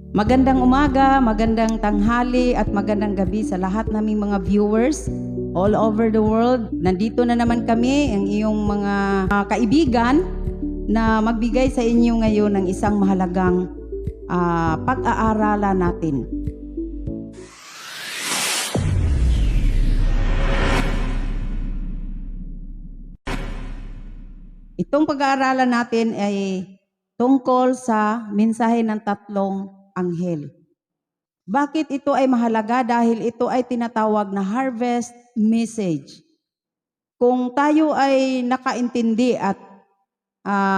Magandang umaga, magandang tanghali at magandang gabi sa lahat naming mga viewers all over the world. Nandito na naman kami, ang iyong mga kaibigan na magbigay sa inyo ngayon ng isang mahalagang pag-aaralan natin. Itong pag-aaralan natin ay tungkol sa mensahe ng tatlong anghel. Bakit ito ay mahalaga? Dahil ito ay tinatawag na harvest message. Kung tayo ay nakaintindi at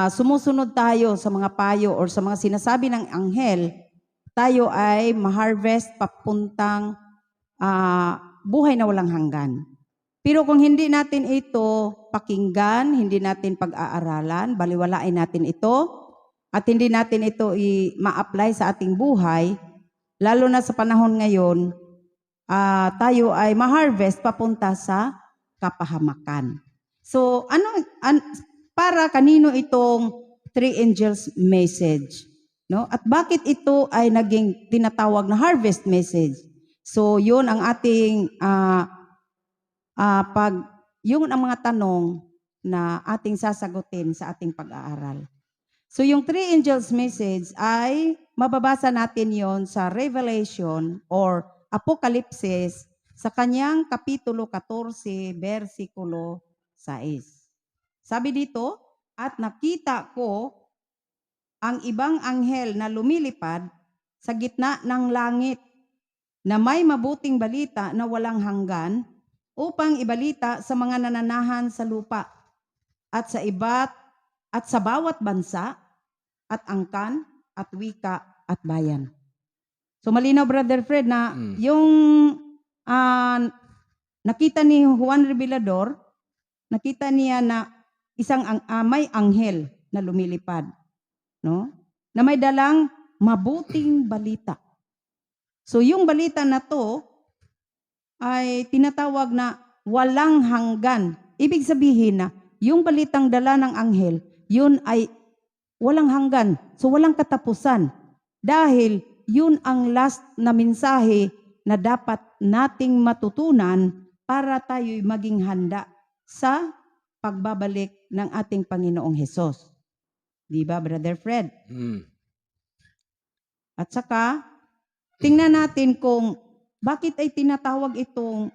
sumusunod tayo sa mga payo or sa mga sinasabi ng anghel, tayo ay ma-harvest papuntang buhay na walang hanggan. Pero kung hindi natin ito pakinggan, hindi natin pag-aaralan, baliwalain natin ito, at hindi natin ito ma-apply sa ating buhay, lalo na sa panahon ngayon, tayo ay ma-harvest papunta sa kapahamakan. So, para kanino itong three angels message? No? At bakit ito ay naging tinatawag na harvest message? So, yun ang ating yun ang mga tanong na ating sasagutin sa ating pag-aaral. So yung three angels message ay mababasa natin yon sa Revelation or Apokalipsis sa kanyang kapitulo 14, versikulo 6. Sabi dito, at nakita ko ang ibang anghel na lumilipad sa gitna ng langit na may mabuting balita na walang hanggan upang ibalita sa mga nananahan sa lupa at sa bawat bansa at angkan at wika at bayan. So malinaw, Brother Fred, na yung nakita ni Juan Revelador, nakita niya na isang may anghel na lumilipad, no? Na may dalang mabuting balita. So yung balita na to ay tinatawag na walang hanggan. Ibig sabihin na yung balitang dala ng anghel, yun ay walang hanggan. So walang katapusan. Dahil yun ang last na mensahe na dapat nating matutunan para tayo'y maging handa sa pagbabalik ng ating Panginoong Hesus. Di ba, Brother Fred? At saka, tingnan natin kung bakit ay tinatawag itong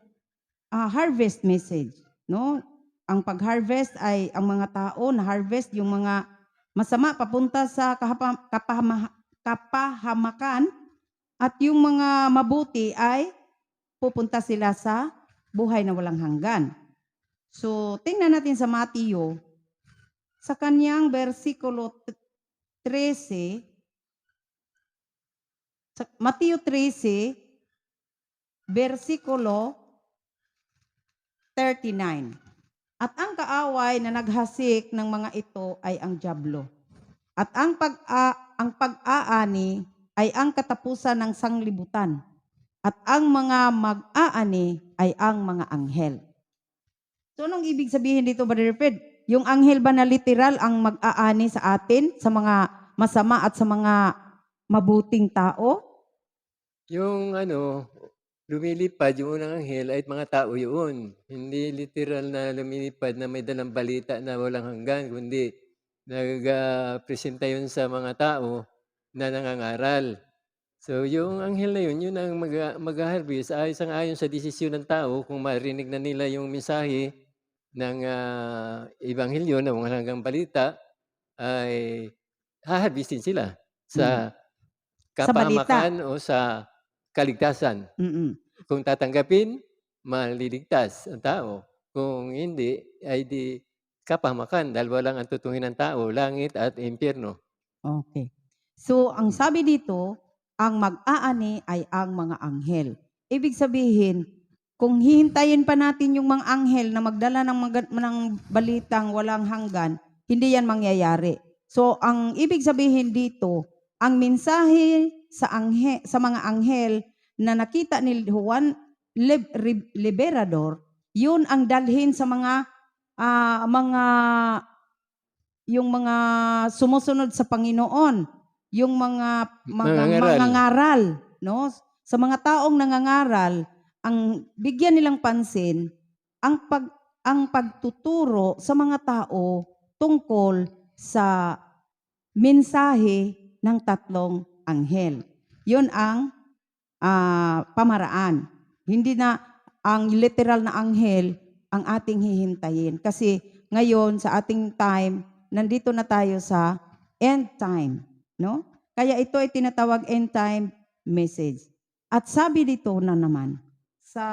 harvest message, no? Ang pag-harvest ay ang mga tao na harvest yung mga masama papunta sa kapahamakan at yung mga mabuti ay pupunta sila sa buhay na walang hanggan. So, tingnan natin sa Mateo sa kanyang versikulo 13, Mateo 13, versikulo 39. At ang kaaway na naghasik ng mga ito ay ang dyablo. At ang pag-aani ay ang katapusan ng sanglibutan. At ang mga mag-aani ay ang mga anghel. So anong ibig sabihin dito, Brother Fred? Yung anghel ba na literal ang mag-aani sa atin, sa mga masama at sa mga mabuting tao? Yung lumilipad yung unang anghel ay mga tao yun. Hindi literal na lumilipad na may dalang balita na walang hanggan, kundi nag-presenta yun sa mga tao na nangangaral. So yung anghel na yun ang mag-harvest ayon sa desisyon ng tao kung marinig na nila yung mensahe ng ebanghelyo na walang hanggang balita, ay haharvestin sila sa kapahamakan o sa kaligtasan. Kung tatanggapin, maliligtas ang tao. Kung hindi, ay di kapahamakan dahil walang ang tutungin ng tao, langit at impyerno. Okay. So, ang sabi dito, ang mag-aani ay ang mga anghel. Ibig sabihin, kung hihintayin pa natin yung mga anghel na magdala ng balitang walang hanggan, hindi yan mangyayari. So, ang ibig sabihin dito, ang mensahe sa mga anghel na nakita ni Juan Liberador, yun ang dalhin sa mga yung mga sumusunod sa Panginoon yung mga Mangangaral. mangangaral, no? Sa mga taong nangangaral, ang bigyan nilang pansin ang pagtuturo sa mga tao tungkol sa mensahe ng tatlong anghel. 'Yun ang pamaraan. Hindi na ang literal na anghel ang ating hihintayin. Kasi ngayon sa ating time, nandito na tayo sa end time, no? Kaya ito ay tinatawag end time message. At sabi dito na naman sa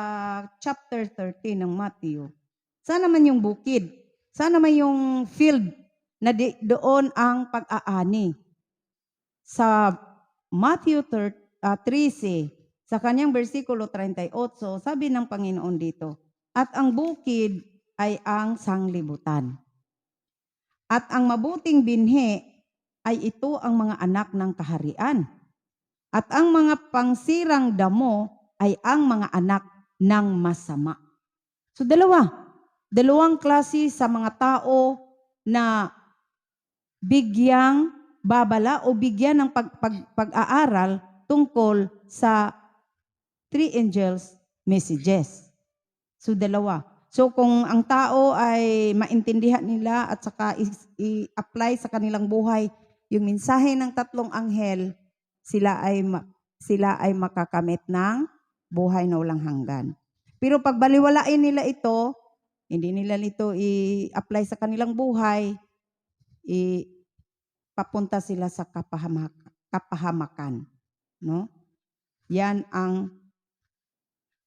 chapter 13 ng Matthew, sana man yung bukid, sana man yung field na doon ang pag-aani. Sa Matthew 13, sa kanyang versikulo 38, sabi ng Panginoon dito, at ang bukid ay ang sanglibutan. At ang mabuting binhi ay ito ang mga anak ng kaharian. At ang mga pangsirang damo ay ang mga anak ng masama. So dalawang klase sa mga tao na bigyang babala o bigyan ng pag-aaral tungkol sa three angels messages. So dalawa. So kung ang tao ay maintindihan nila at saka i-apply sa kanilang buhay yung mensahe ng tatlong anghel, sila ay makakamit ng buhay na walang hanggan. Pero pag baliwalain nila ito, hindi nila ito i-apply sa kanilang buhay, papunta sila sa kapahamakan, no? Yan ang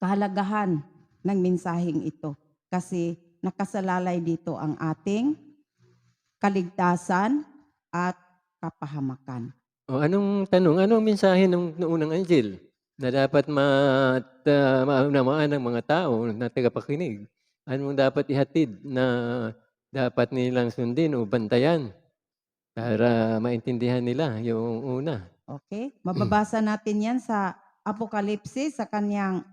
kahalagahan ng mensaheng ito kasi nakasalalay dito ang ating kaligtasan at kapahamakan. O anong mensahe ng unang anghel na dapat maunawaan ng mga tao na tagapakinig? Anong dapat ihatid na dapat nilang sundin o bantayan para maintindihan nila yung una? Okay? Mababasa natin yan sa Apokalipsis sa kanyang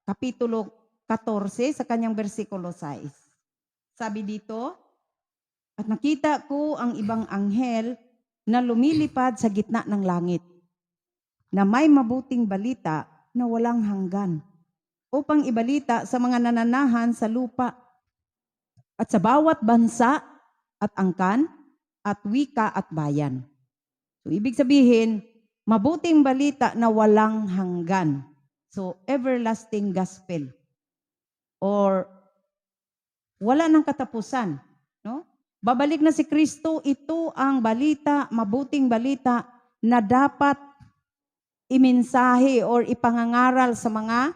kapitulo 14 sa kanyang versikulo 6. Sabi dito, at nakita ko ang ibang anghel na lumilipad sa gitna ng langit, na may mabuting balita na walang hanggan, upang ibalita sa mga nananahan sa lupa at sa bawat bansa at angkan at wika at bayan. So ibig sabihin, mabuting balita na walang hanggan. So everlasting gospel or wala nang katapusan, no? Babalik na si Kristo, ito ang balita, mabuting balita na dapat imensahe or ipangangaral sa mga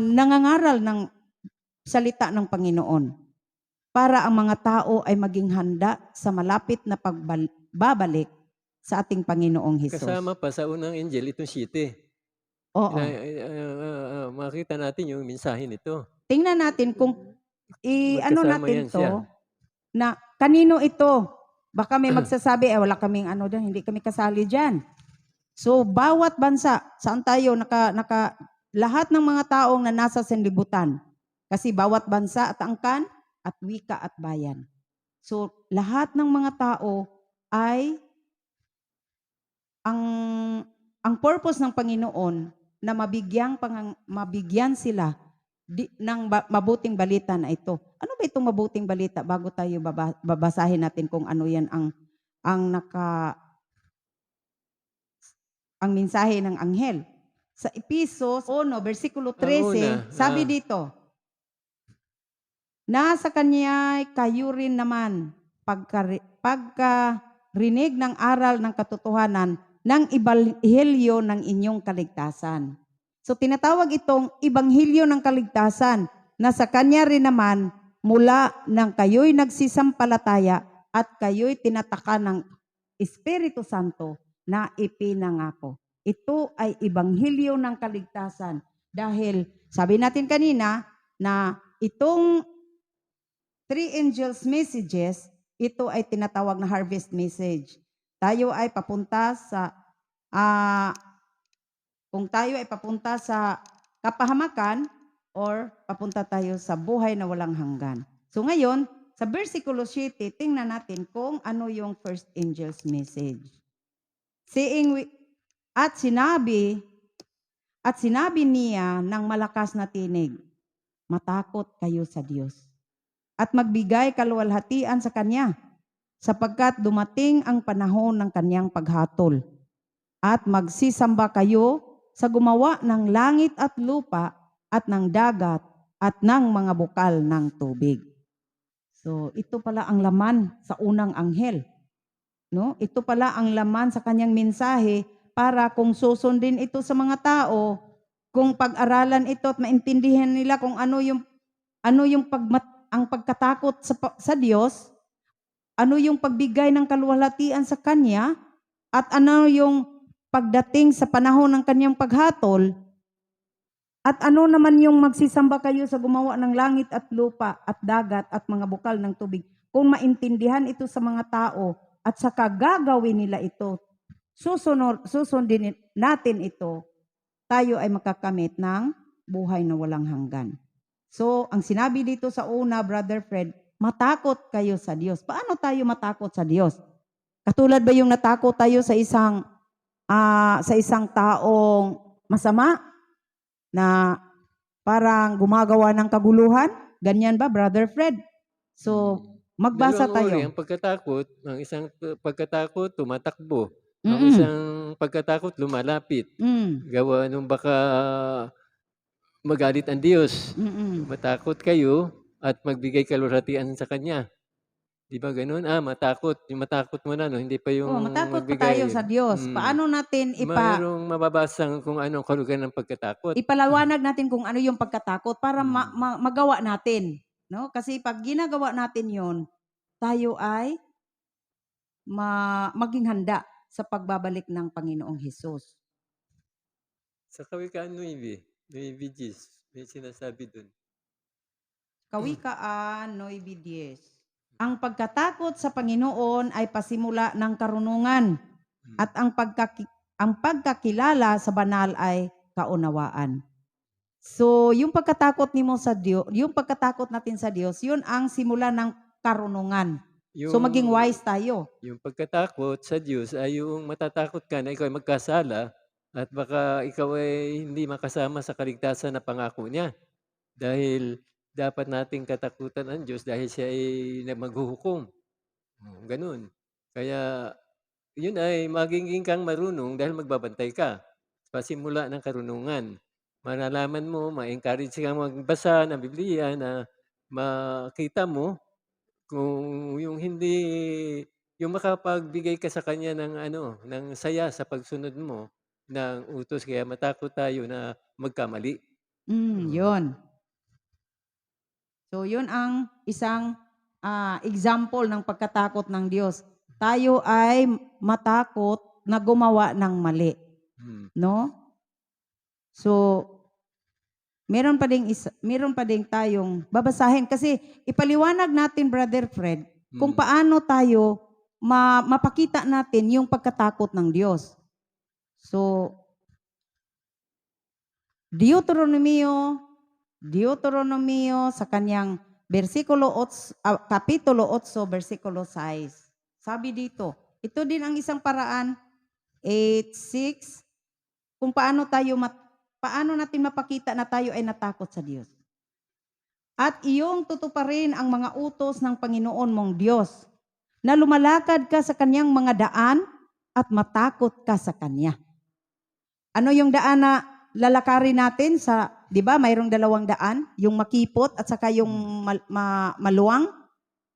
nangangaral ng salita ng Panginoon para ang mga tao ay maging handa sa malapit na pagbabalik sa ating Panginoong Hesus. Kasama pa sa unang angel itong 7. Oo. Makita natin yung mensahe nito. Tingnan natin kung ano Magkasama natin yan siya. to na kanino ito. Baka may magsasabi, wala kaming ano dyan, hindi kami kasali dyan. So, bawat bansa, saan tayo, lahat ng mga taong na nasa sanlibutan. Kasi bawat bansa at angkan, at wika at bayan. So, lahat ng mga tao ay ang purpose ng Panginoon na mabigyan sila ng mabuting balita na ito. Ano ba itong mabuting balita bago tayo babasahin natin kung ano yan ang mensahe ng anghel. Sa Episos 1, versikulo 13, sabi dito, nasa kanya kayo rin naman pagkarinig ng aral ng katotohanan ng ibanghilyo ng inyong kaligtasan. So tinatawag itong ibanghilyo ng kaligtasan na sa kanya rin naman mula nang kayo'y nagsisampalataya at kayo'y tinataka ng Espiritu Santo na ipinangako. Ito ay ibanghilyo ng kaligtasan dahil sabi natin kanina na itong three angels messages, ito ay tinatawag na harvest message. Tayo ay papunta sa kung tayo ay papunta sa kapahamakan or papunta tayo sa buhay na walang hanggan. So ngayon, sa versikulo 7, tingnan natin kung ano yung first angel's message. Saying, at sinabi niya ng malakas na tinig, matakot kayo sa Diyos at magbigay kaluwalhatian sa Kanya, sapagkat dumating ang panahon ng Kanyang paghatol at magsisamba kayo sa gumawa ng langit at lupa at ng dagat at ng mga bukal ng tubig. So, ito pala ang laman sa unang anghel. No? Ito pala ang laman sa kanyang mensahe para kung susundin ito sa mga tao, kung pag-aralan ito at maintindihan nila kung ano yung ang pagkatakot sa Diyos, ano yung pagbigay ng kaluwalhatian sa Kanya, at ano yung pagdating sa panahon ng Kanyang paghatol, at ano naman yung magsisamba kayo sa gumawa ng langit at lupa at dagat at mga bukal ng tubig. Kung maintindihan ito sa mga tao at saka gagawin nila ito, susundin natin ito, tayo ay makakamit ng buhay na walang hanggan. So, ang sinabi dito sa una, Brother Fred, matakot kayo sa Diyos. Paano tayo matakot sa Diyos? Katulad ba yung natakot tayo sa isang taong masama na parang gumagawa ng kaguluhan? Ganyan ba, Brother Fred? So, magbasa Dalawang uri tayo. ang pagkatakot. Ang isang pagkatakot, tumatakbo. Ang isang pagkatakot, lumalapit. Gawa nung baka magalit ang Diyos. Matakot kayo at magbigay kaluwalhatian sa Kanya. Di ba ganun? Matakot. Yung matakot mo na, no? Hindi pa yung Matakot pa tayo sa Diyos. Paano natin mayroong mababasang kung anong kahulugan ng pagkatakot. ipalawanag natin kung ano yung pagkatakot para magawa natin. No? Kasi pag ginagawa natin yon, tayo ay maging handa sa pagbabalik ng Panginoong Hesus. Sa Kawikaan 9, may sinasabi dun. Kawikaan 9:10. Ang pagkatakot sa Panginoon ay pasimula ng karunungan at ang pagkakilala sa banal ay kaunawaan. So, yung pagkatakot nimo sa Diyos, yung pagkatakot natin sa Diyos, yun ang simula ng karunungan. So, maging wise tayo. Yung pagkatakot sa Diyos ay yung matatakot ka na ikaw ay magkasala at baka ikaw ay hindi makasama sa kaligtasan na pangako niya. Dahil dapat nating katakutan ang Diyos dahil siya ay maghuhukom. Ganun. Kaya yun ay magiging kang marunong dahil magbabantay ka. Pasimula ng karunungan. Malalaman mo, ma-encourage kang magbasa ng Biblia na makita mo kung yung makapagbigay ka sa Kanya ng saya sa pagsunod mo ng utos, kaya matakot tayo na magkamali. Yun. So, yun ang isang example ng pagkatakot ng Diyos. Tayo ay matakot na gumawa ng mali. No? So, meron pa ding tayong babasahin kasi ipaliwanag natin, Brother Fred, kung paano tayo mapakita natin yung pagkatakot ng Diyos. So, Deuteronomio sa kanyang Kapitulo 8, versikulo 6. Sabi dito, ito din ang isang paraan, 8:6, kung paano natin mapakita na tayo ay natakot sa Diyos. At iyong tutuparin ang mga utos ng Panginoon mong Diyos, na lumalakad ka sa kanyang mga daan at matakot ka sa kanya. Ano yung daan na lalakarin natin di ba, mayroong dalawang daan, yung makipot at saka yung maluwang.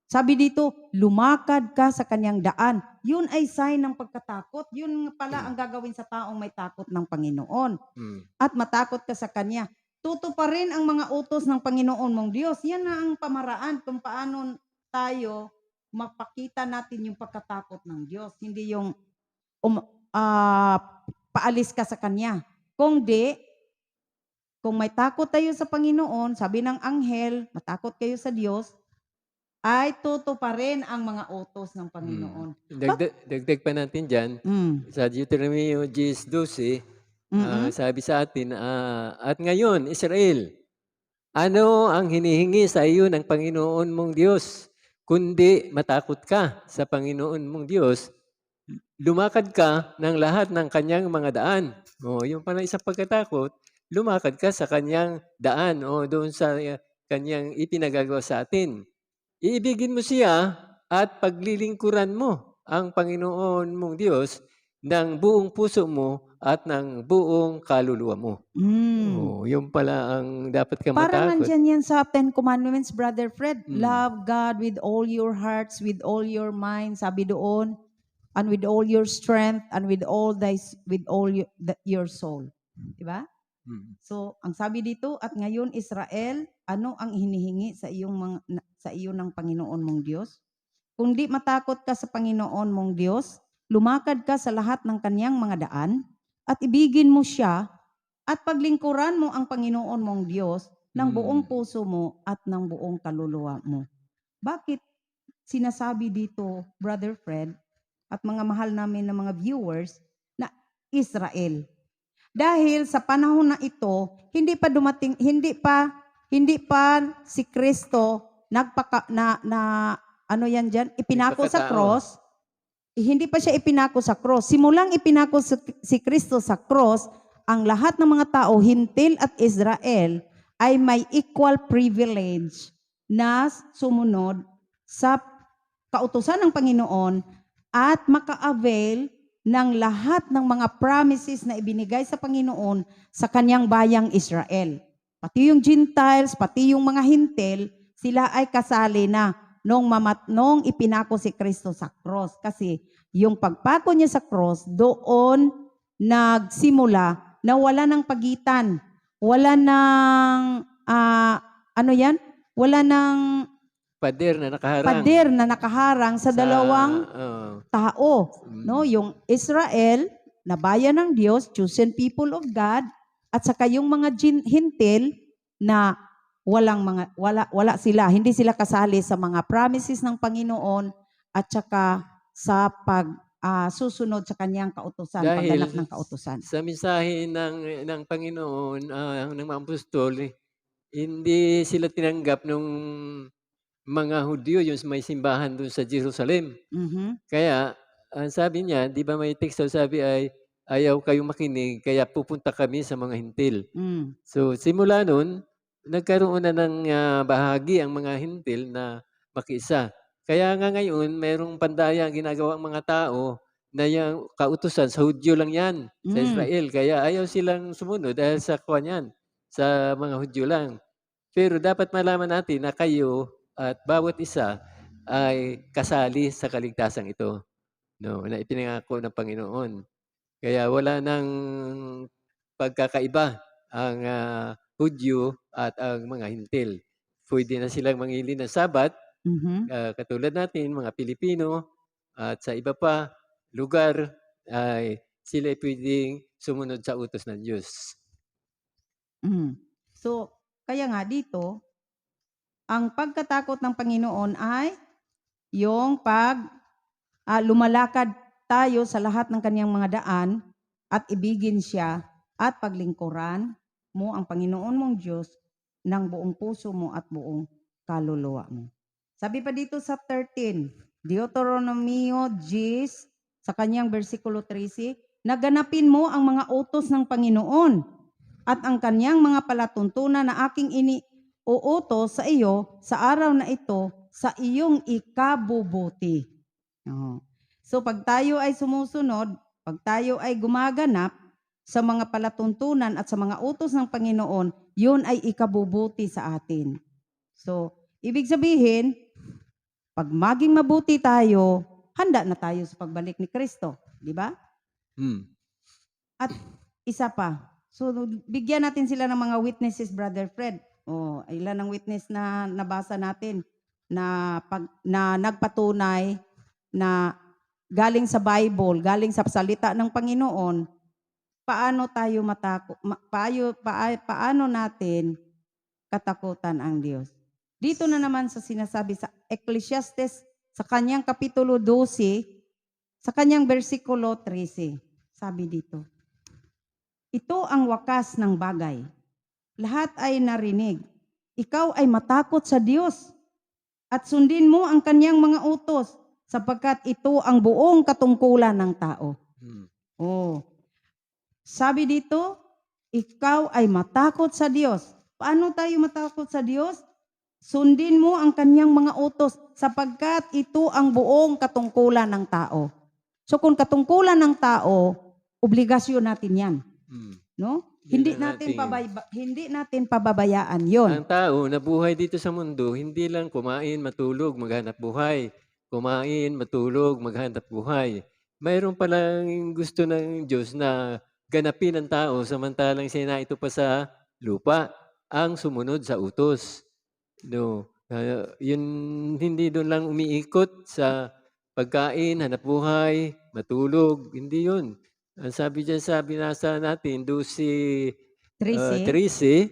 Sabi dito, lumakad ka sa kanyang daan. Yun ay sign ng pagkatakot. Yun pala ang gagawin sa taong may takot ng Panginoon. At matakot ka sa kanya. Tutuparin ang mga utos ng Panginoon mong Diyos. Yan na ang pamaraan kung paano tayo mapakita natin yung pagkatakot ng Diyos. Hindi yung paalis ka sa kanya. Kung may takot tayo sa Panginoon, sabi ng anghel, matakot kayo sa Diyos, ay tutuparin ang mga utos ng Panginoon. Dagdag pa natin dyan, sa Deuteronomio 10:12, sabi sa atin, at ngayon, Israel, Ano ang hinihingi sa iyo ng Panginoon mong Diyos? Kundi matakot ka sa Panginoon mong Diyos, lumakad ka ng lahat ng kanyang mga daan. O, yung pala isang pagkatakot, lumakad ka sa kanyang daan o doon sa kanyang ipinagagawa sa atin. Iibigin mo siya at paglilingkuran mo ang Panginoon mong Diyos ng buong puso mo at ng buong kaluluwa mo. Mm. Oh, yun pala ang dapat kang Parang matakot. nandyan yan sa Ten Commandments, Brother Fred. Mm. Love God with all your hearts, with all your mind, sabi doon, and with all your strength, and with all your soul. Diba? Mm. So, ang sabi dito, at ngayon Israel, ano ang hinihingi sa sa iyo ng Panginoon mong Diyos? Kung di matakot ka sa Panginoon mong Diyos, lumakad ka sa lahat ng kanyang mga daan, at ibigin mo siya, at paglingkuran mo ang Panginoon mong Diyos ng buong puso mo at ng buong kaluluwa mo. Bakit sinasabi dito, Brother Fred, at mga mahal namin na mga viewers, na Israel? Dahil sa panahon na ito, hindi pa si Kristo ano yan diyan, ipinako sa Nagpakatao. cross. Hindi pa siya ipinako sa cross. Simulang ipinako si Kristo sa cross, ang lahat ng mga tao, Hintil at Israel, ay may equal privilege na sumunod sa kautusan ng Panginoon at maka-avail ng lahat ng mga promises na ibinigay sa Panginoon sa kanyang bayang Israel. Pati yung Gentiles, pati yung mga Hintil, sila ay kasali na nung ipinako si Kristo sa cross. Kasi yung pagpako niya sa cross, doon nagsimula na wala ng pagitan. Wala ng, wala ng Pader na nakaharang. pader na nakaharang sa dalawang tao. Mm. No, yung Israel na bayan ng Diyos, chosen people of God, at saka yung mga Hintil na wala sila, hindi sila kasali sa mga promises ng Panginoon at saka sa susunod sa kanyang kautusan, Dahil pagganap ng kautusan. sa mensahe ng Panginoon, ng mga apostol, hindi sila tinanggap nung mga Hudyo, yung may simbahan doon sa Jerusalem. Mhm. Kaya, ang sabi niya, di ba may text sabi ay, ayaw kayong makinig, kaya pupunta kami sa mga Hintil. Mm. So, simula nun, nagkaroon na ng bahagi ang mga Hintil na makiisa. Kaya nga ngayon, mayroong pandaya ang ginagawa ang mga tao na yung kautusan sa Hudyo lang yan, sa Israel. Kaya ayaw silang sumunod dahil sa kwan yan, sa mga Hudyo lang. Pero dapat malaman natin na kayo at bawat isa ay kasali sa kaligtasan ito, no, na ipinangako ng Panginoon. Kaya wala nang pagkakaiba ang Hudyo at ang mga Hintil. Pwede na silang mangili ng Sabat, Mhm. katulad natin, mga Pilipino, at sa iba pa lugar ay sila pwedeng sumunod sa utos ng Diyos. Mm. So, kaya nga dito, ang pagkatakot ng Panginoon ay yung lumalakad tayo sa lahat ng kanyang mga daan at ibigin siya at paglingkuran mo ang Panginoon mong Diyos ng buong puso mo at buong kaluluwa mo. Sabi pa dito sa 13, Deuteronomio 10, sa kanyang versikulo 13, naganapin mo ang mga utos ng Panginoon at ang kanyang mga palatuntunan na aking uutos sa iyo sa araw na ito sa iyong ikabubuti. So pag tayo ay sumusunod, pag tayo ay gumaganap sa mga palatuntunan at sa mga utos ng Panginoon, yun ay ikabubuti sa atin. So, ibig sabihin, pag maging mabuti tayo, handa na tayo sa pagbalik ni Kristo. Di ba? At isa pa, so bigyan natin sila ng mga witnesses, Brother Fred. Ilan ang witness na nabasa natin na nagpatunay na galing sa Bible, galing sa salita ng Panginoon, paano tayo paano natin katakutan ang Diyos. Dito na naman sa sinasabi sa Ecclesiastes sa kanyang kapitulo 12, sa kanyang versikulo 13. Sabi dito, ito ang wakas ng bagay. Lahat ay narinig. ikaw ay matakot sa Diyos at sundin mo ang kanyang mga utos sapagkat ito ang buong katungkulan ng tao. Hmm. Oh. Sabi dito, ikaw ay matakot sa Diyos. Paano tayo matakot sa Diyos? Sundin mo ang kanyang mga utos sapagkat ito ang buong katungkulan ng tao. So kung katungkulan ng tao, obligasyon natin 'yan, Hmm. no? Yun Hindi ang natin ating hindi natin pababayaan 'yon. ang tao na buhay dito sa mundo, hindi lang kumain, matulog, maghanap buhay. Kumain, matulog, maghanap buhay. Mayroon palang gusto ng Diyos na ganapin ang tao samantalang siya naito pa sa lupa, ang sumunod sa utos. No, yun hindi doon lang umiikot sa pagkain, hanap buhay, matulog, hindi yun. Ang sabi diyan sa binasa natin, 13. 13,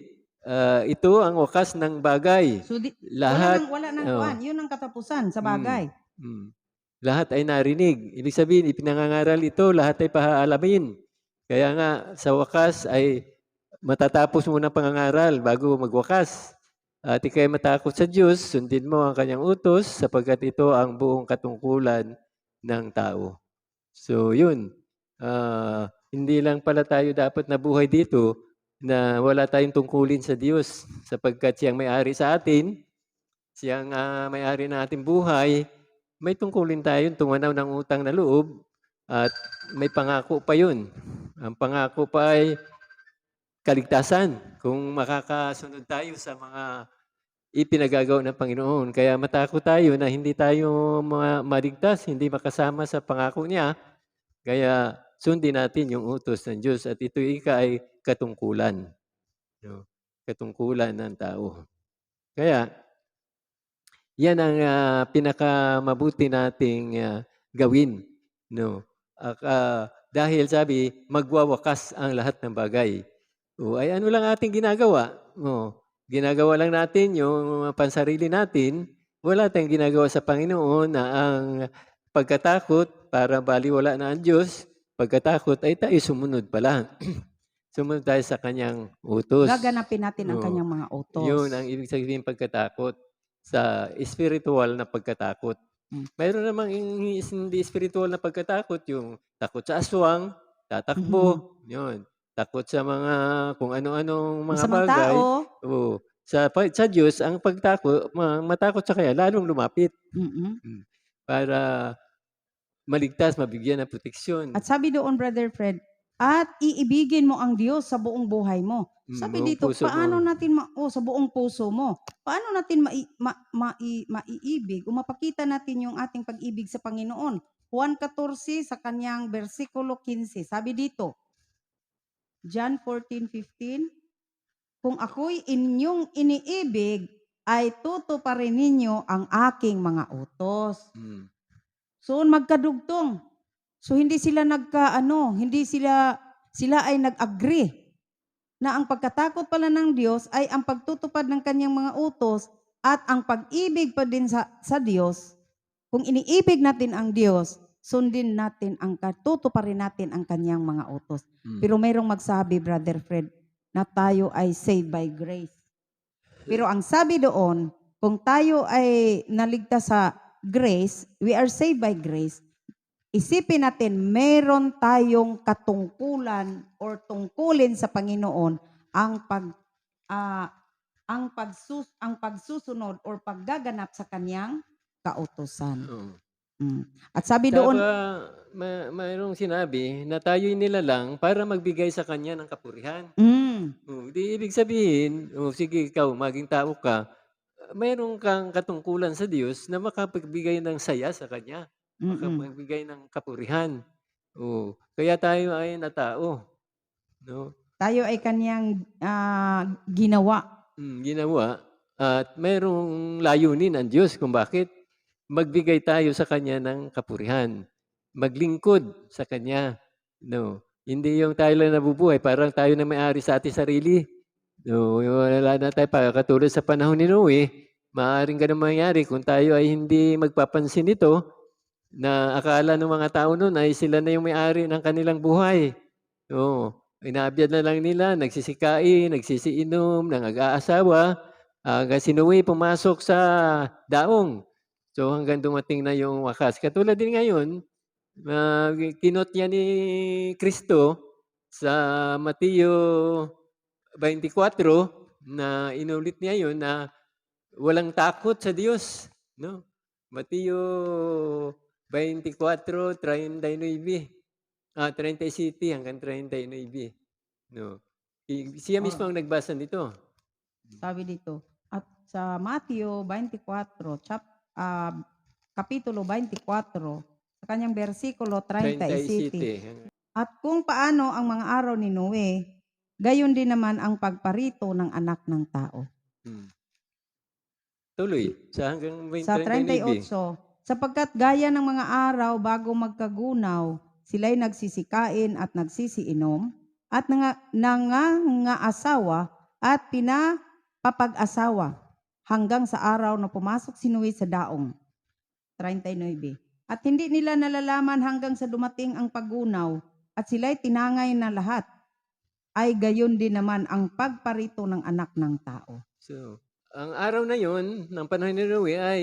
ito ang wakas ng bagay. So Lahat wala nang oo. kuan, 'yun ang katapusan sa Mm, bagay. Lahat ay narinig. Ibig sabihin, ipinangangaral ito, lahat ay pahaalamin. Kaya nga, sa wakas ay matatapos muna ang pangangaral bago magwakas. At ika'y matakot sa Diyos, sundin mo ang kanyang utos sapagkat ito ang buong katungkulan ng tao. So, yun. Hindi lang pala tayo dapat nabuhay dito na wala tayong tungkulin sa Diyos sapagkat siyang may-ari sa atin, siyang may-ari ng ating buhay, may tungkulin tayong tumanaw ng utang na loob at may pangako pa yun. Ang pangako pa ay kaligtasan kung makakasunod tayo sa mga ipinagagawa ng Panginoon. Kaya matakot tayo na hindi tayo maligtas, hindi makasama sa pangako niya. Kaya sundin natin yung utos ng Diyos at ito ay katungkulan. No? Katungkulan ng tao. Kaya yan ang pinakamabuti nating gawin. No? Dahil sabi, magwawakas ang lahat ng bagay. Ay ano lang ating ginagawa? Ginagawa lang natin yung pansarili natin. Wala tayong ginagawa sa Panginoon na ang pagkatakot para baliwala na ang Diyos. Pagkatakot ay tayo sumunod pala. Sumunod tayo sa kanyang utos. Gaganapin natin ang kanyang mga utos. Yun ang ibig sabihin pagkatakot sa spiritual na pagkatakot. Mayroon namang hindi spiritual na pagkatakot, yung takot sa aswang, tatakbo, yun. Takot sa mga kung ano-anong mga Masamang bagay. tao. Sa Diyos, ang pagtakot, matakot sa kanya, lalong lumapit. Para maligtas, mabigyan ng proteksyon. At sabi doon, Brother Fred, at iibigin mo ang Diyos sa buong buhay mo. Sabi Buong dito, puso paano mo. natin sa buong puso mo? Paano natin maiibig o mapakita natin yung ating pag-ibig sa Panginoon? Juan 14 sa kanyang versikulo 15. Sabi dito, John 14:15, kung ako'y inyong iniibig, ay tutuparin ninyo ang aking mga utos. So magkadugtong. So hindi sila sila ay nag-agree na ang pagkatakot pala ng Diyos ay ang pagtutupad ng kanyang mga utos at ang pag-ibig pa din sa Diyos. Kung iniibig natin ang Diyos, sundin natin tutuparin natin ang kanyang mga utos. Pero mayroong magsabi, Brother Fred, na tayo ay saved by grace. Pero ang sabi doon, kung tayo ay naligtas sa grace, we are saved by grace, isipin natin, meron tayong katungkulan or tungkulin sa Panginoon ang pagsusunod or paggaganap sa kanyang kautusan. At sabi doon, mayroong sinabi na tayo'y nilalang para magbigay sa kanya ng kapurihan. Di ibig sabihin, sige ikaw, maging tao ka, mayroon kang katungkulan sa Diyos na makapagbigay ng saya sa kanya. Makapagbigay ng kapurihan. Kaya tayo ay natao. No? Tayo ay kanyang ginawa. Ginawa. At mayroong layunin ang Diyos kung bakit magbigay tayo sa kanya ng kapurihan. Maglingkod sa kanya. No? Hindi yung tayo lang nabubuhay, parang tayo na may-ari sa ating sarili. No, wala na tayo katulad sa panahon ni Noe, maaaring ganun mangyari kung tayo ay hindi magpapansin nito na akala ng mga tao noon ay sila na yung may-ari ng kanilang buhay. Inaabyan na lang nila, nagsisikain, nagsisiinom, nangag-aasawa, Hanggang si Noe pumasok sa daong. So, hanggang dumating na yung wakas. Katulad din ngayon, kinot niya ni Kristo sa Mateo 24 na inulit niya yun na walang takot sa Diyos, no? Mateo 24:39, 37 hanggang 39, no? Siya mismo Oh, ang nagbasa nito. sabi dito, at sa Mateo 24, Kapitulo 24, sa kanyang bersikulo 37, 37. at kung paano ang mga araw ni Noe, gayon din naman ang pagparito ng anak ng tao. Hmm. Tuloy sa hanggang Sa 39. 38, sapagkat gaya ng mga araw bago magkagunaw, sila'y nagsisikain at nagsisiinom, at nangangaasawa at pinapapag-asawa, hanggang sa araw na pumasok si Noe sa daong. 39. At hindi nila nalalaman hanggang sa dumating ang paggunaw, at sila'y tinangay na lahat, ay gayon din naman ang pagparito ng anak ng tao. So, ang araw na yon ng panahon ni Noe ay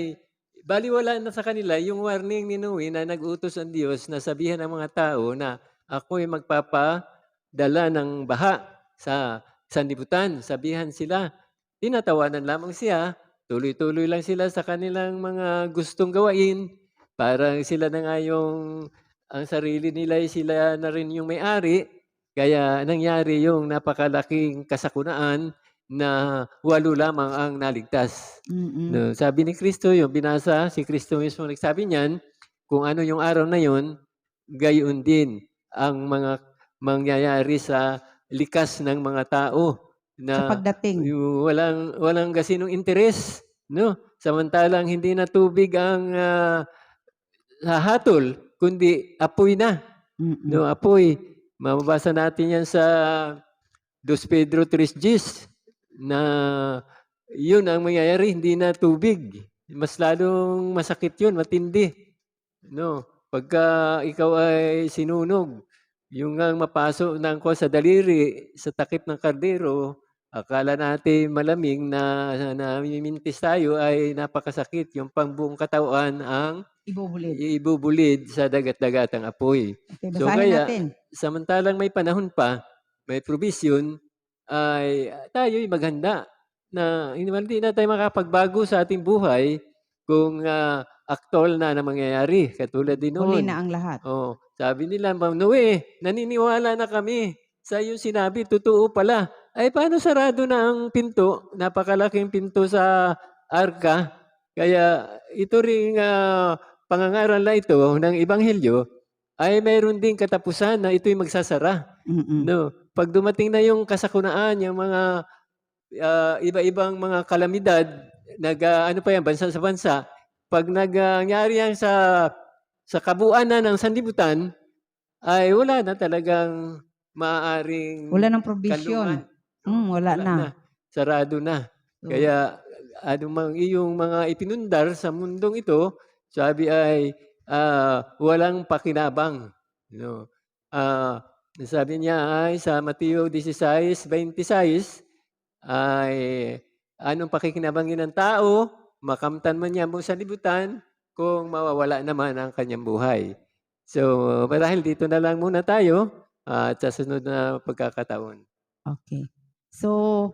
baliwala na sa kanila yung warning ni Noe na nag-utos ang Diyos na sabihan ng mga tao na ako'y magpapadala ng baha sa sanlibutan. Sabihan sila. Tinatawanan lamang siya. Tuloy-tuloy lang sila sa kanilang mga gustong gawain. Parang sila na nga ang sarili nila ay sila na rin yung may-ari. Kaya nangyari yung napakalaking kasakunaan na 8 lamang ang naligtas. Mm-mm. No, sabi ni Kristo, yung binasa, si Kristo mismo nagsabi niyan, kung ano yung araw na yon, gayon din ang mga mangyayari sa likas ng mga tao Sa na pagdating. walang gasinong interes, no? Samantalang hindi na tubig ang hahatol, kundi apoy na. Mm-mm. No, apoy. Mababasa natin yan sa 2 Pedro 3:10 na yun ang mangyayari, hindi na tubig. Mas lalong masakit yun, matindi. No, pagka ikaw ay sinunog, yung ngang mapaso ng ko sa daliri, sa takip ng kardero, akala natin malamig na namimintis tayo ay napakasakit. Yung pangbuong katawan ang Ibubulid. ibubulid sa dagat-dagatang apoy. Okay, So basahin kaya, natin. samantalang may panahon pa, may provision, ay tayo'y maghanda na hindi na tayo makapagbago sa ating buhay kung aktwal na mangyayari. Katulad din Huli noon. na ang lahat. Oh, sabi nila, Ma'am Noe, naniniwala na kami sa iyong sinabi, totoo pala. Ay paano sarado na ang pinto? Napakalaking pinto sa arka. Kaya ito ring pangangaral na ito ng Ebanghelyo ay mayroon ding katapusan na ito'y magsasara. Mm-mm. No, pag dumating na yung kasakunaan, yung mga iba-ibang mga kalamidad, ano pa yan, bansa sa bansa, pag nangyari yan sa kabuuan na ng sanlibutan, ay wala na talagang maaaring Wala ng provision. kanlungan. No, Wala wala na. na. Sarado na. So, Kaya anumang iyong mga ipinundar sa mundong ito, sabi ay walang pakinabang. No. Sabi niya ay sa Mateo 16:26 ay anong pakikinabangin ng tao, makamtan man niya mo sa libutan, kung mawawala naman ang kanyang buhay. So, marahil dito na lang muna tayo at sa sunod na pagkakataon. okay. So,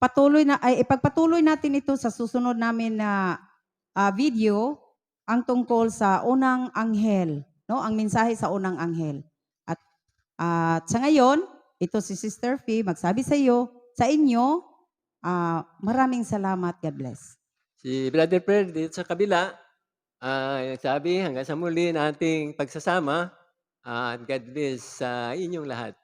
ipagpatuloy natin ito sa susunod namin na video, ang tungkol sa unang anghel, no? Ang mensahe sa unang anghel. At sa ngayon, ito si Sister Fee magsabi sa inyo, maraming salamat. God bless. Si Brother Fred dito sa kabila, sabi hanggang sa muli na ating pagsasama, God bless sa inyong lahat.